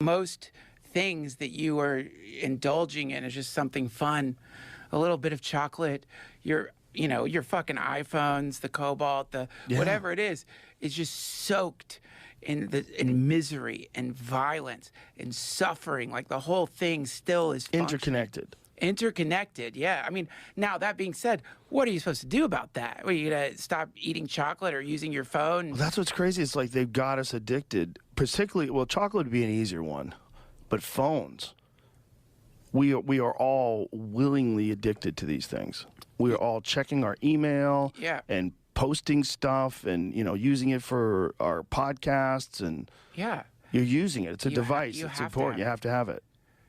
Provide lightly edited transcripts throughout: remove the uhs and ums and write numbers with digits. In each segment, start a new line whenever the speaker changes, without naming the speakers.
most things that you are indulging in is just something fun, a little bit of chocolate, your fucking iPhones, the Cobalt, whatever it is just soaked in misery and violence and suffering. Like the whole thing still is interconnected. Yeah. I mean, now that being said, what are you supposed to do about that? Are you gonna stop eating chocolate or using your phone?
Well, that's what's crazy. It's like they've got us addicted. Particularly, well, chocolate would be an easier one, but phones. We are all willingly addicted to these things. We are all checking our email and posting stuff and, using it for our podcasts and you're using it. It's a device. It's important. You have to have it.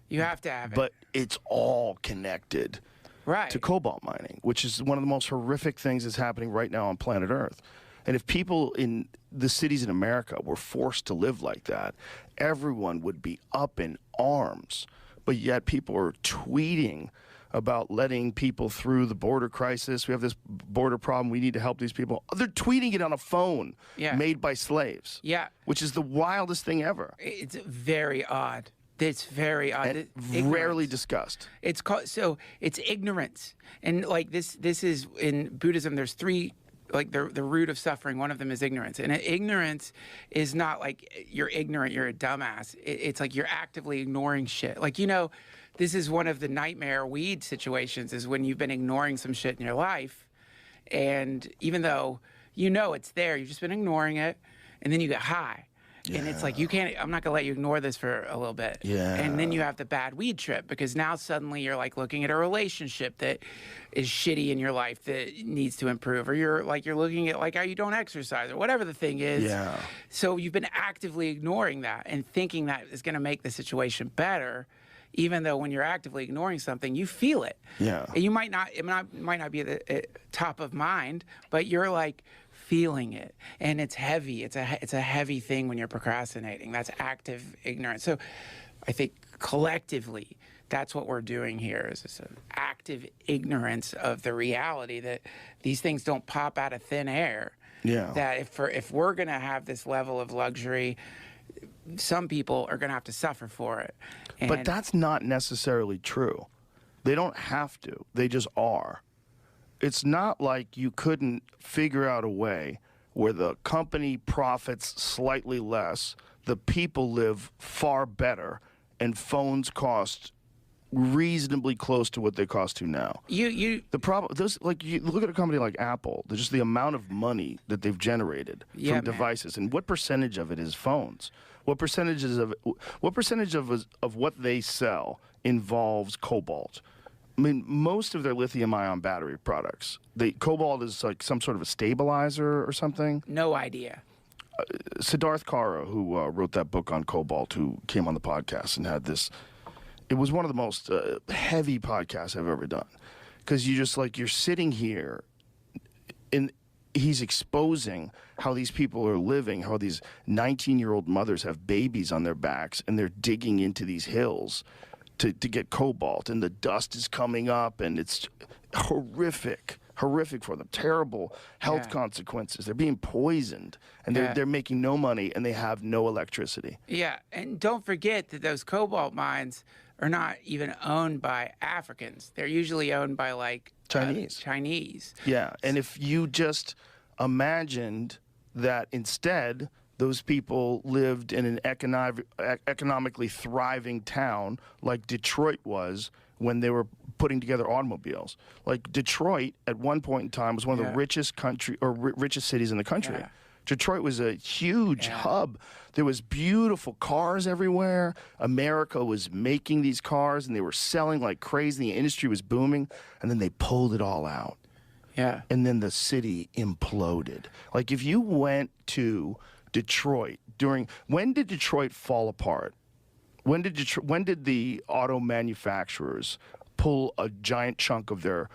You have to have it.
But it's all connected to cobalt mining, which is one of the most horrific things that's happening right now on planet Earth. And if people in the cities in America were forced to live like that, everyone would be up in arms. But yet people are tweeting about letting people through the border crisis. We have this border problem. We need to help these people. They're tweeting it on a phone made by slaves. Yeah. Which is the wildest thing ever.
It's very odd. It's very odd.
And rarely discussed.
It's it's ignorance. And like this is in Buddhism, there's three, like the root of suffering. One of them is ignorance. And ignorance is not like you're ignorant, you're a dumbass. It's like you're actively ignoring shit. Like, this is one of the nightmare weed situations, is when you've been ignoring some shit in your life. And even though it's there, you've just been ignoring it. And then you get high. Yeah. And it's like, I'm not going to let you ignore this for a little bit. Yeah. And then you have the bad weed trip, because now suddenly you're like looking at a relationship that is shitty in your life that needs to improve, or you're looking at like how you don't exercise or whatever the thing is. Yeah. So you've been actively ignoring that and thinking that is going to make the situation better, even though when you're actively ignoring something, you feel it. Yeah. And it might not be at the top of mind, but you're like feeling it, and it's heavy. It's a heavy thing when you're procrastinating. That's active ignorance. So I think collectively, that's what we're doing here, is this active ignorance of the reality that these things don't pop out of thin air. Yeah. That if we're going to have this level of luxury, some people are going to have to suffer for it.
But that's not necessarily true. They don't have to. They just are. It's not like you couldn't figure out a way where the company profits slightly less, the people live far better, and phones cost reasonably close to what they cost to now. The problem, you look at a company like Apple, just the amount of money that they've generated from devices, and what percentage of it is phones? What percentage of what they sell involves cobalt? I mean, most of their lithium-ion battery products, cobalt is like some sort of a stabilizer or something.
No idea.
Siddharth Kara, who wrote that book on cobalt, who came on the podcast and had this, it was one of the most heavy podcasts I've ever done. Because you're sitting here, and he's exposing how these people are living, how these 19-year-old mothers have babies on their backs, and they're digging into these hills to get cobalt, and the dust is coming up, and it's horrific for them. Terrible health consequences. They're being poisoned, and they're making no money, and they have no electricity.
Yeah, and don't forget that those cobalt mines are not even owned by Africans. They're usually owned by like Chinese.
Yeah, and if you just imagined that instead those people lived in an economically thriving town like Detroit was when they were putting together automobiles. Like Detroit, at one point in time, was one of the richest cities in the country. Yeah. Detroit was a huge hub. There was beautiful cars everywhere. America was making these cars, and they were selling like crazy. The industry was booming, and then they pulled it all out. Yeah. And then the city imploded. Like if you went to Detroit when did Detroit fall apart? When did the auto manufacturers pull a giant chunk of their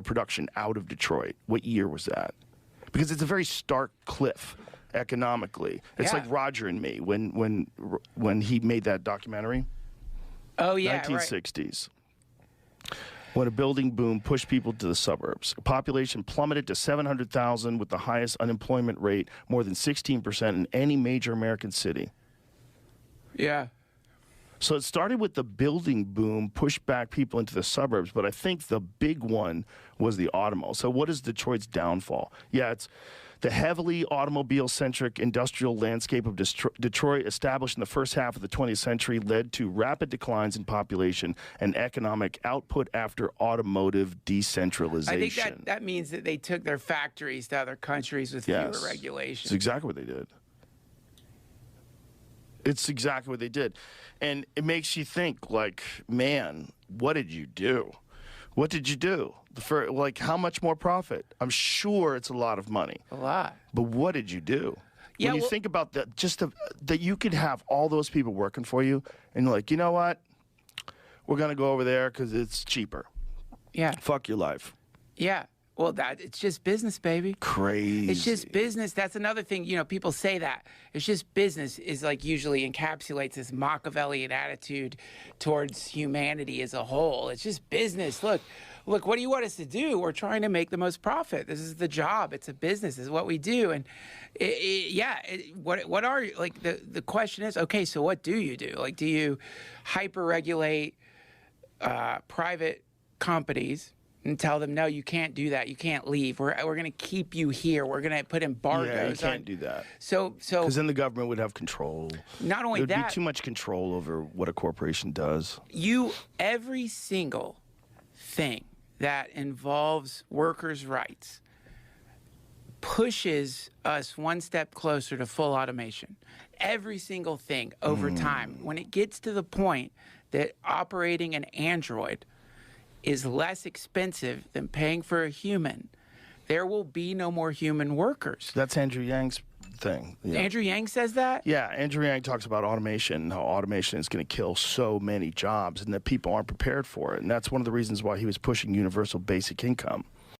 production out of Detroit? What year was that? Because it's a very stark cliff economically. It's like Roger and Me when he made that documentary.
Oh yeah,
1960s. Right. When a building boom pushed people to the suburbs. Population plummeted to 700,000 with the highest unemployment rate, more than 16% in any major American city.
Yeah.
So it started with the building boom, pushed back people into the suburbs, but I think the big one was the automobile. So what is Detroit's downfall? Yeah, it's the heavily automobile-centric industrial landscape of Detroit, established in the first half of the 20th century, led to rapid declines in population and economic output after automotive decentralization.
I think that means that they took their factories to other countries with fewer regulations.
It's exactly what they did. It's exactly what they did. And it makes you think, like, man, what did you do? What did you do? For, like, how much more profit? I'm sure it's a lot of money.
A lot.
But what did you do?
Yeah,
when you think about that, that you could have all those people working for you, and you're like, you know what? We're going to go over there because it's cheaper.
Yeah.
Fuck your life.
Yeah. Well, it's just business, baby.
Crazy.
It's just business. That's another thing. You know, people say that. It's just business is like usually encapsulates this Machiavellian attitude towards humanity as a whole. It's just business. Look, what do you want us to do? We're trying to make the most profit. This is the job. It's a business. This is what we do. And what are, like, the question is, okay, so what do you do? Like, do you hyper-regulate private companies and tell them, no, you can't do that. You can't leave. We're going to keep you here. We're going to put embargoes.
Yeah, you can't do that.
So
because then the government would have control.
Not only that,
there would be too much control over what a corporation does.
Every single thing that involves workers' rights pushes us one step closer to full automation. Every single thing over time. When it gets to the point that operating an Android is less expensive than paying for a human, there will be no more human workers.
That's Andrew Yang's thing. Yeah.
Andrew Yang says that?
Yeah, Andrew Yang talks about automation and how automation is going to kill so many jobs and that people aren't prepared for it. And that's one of the reasons why he was pushing universal basic income.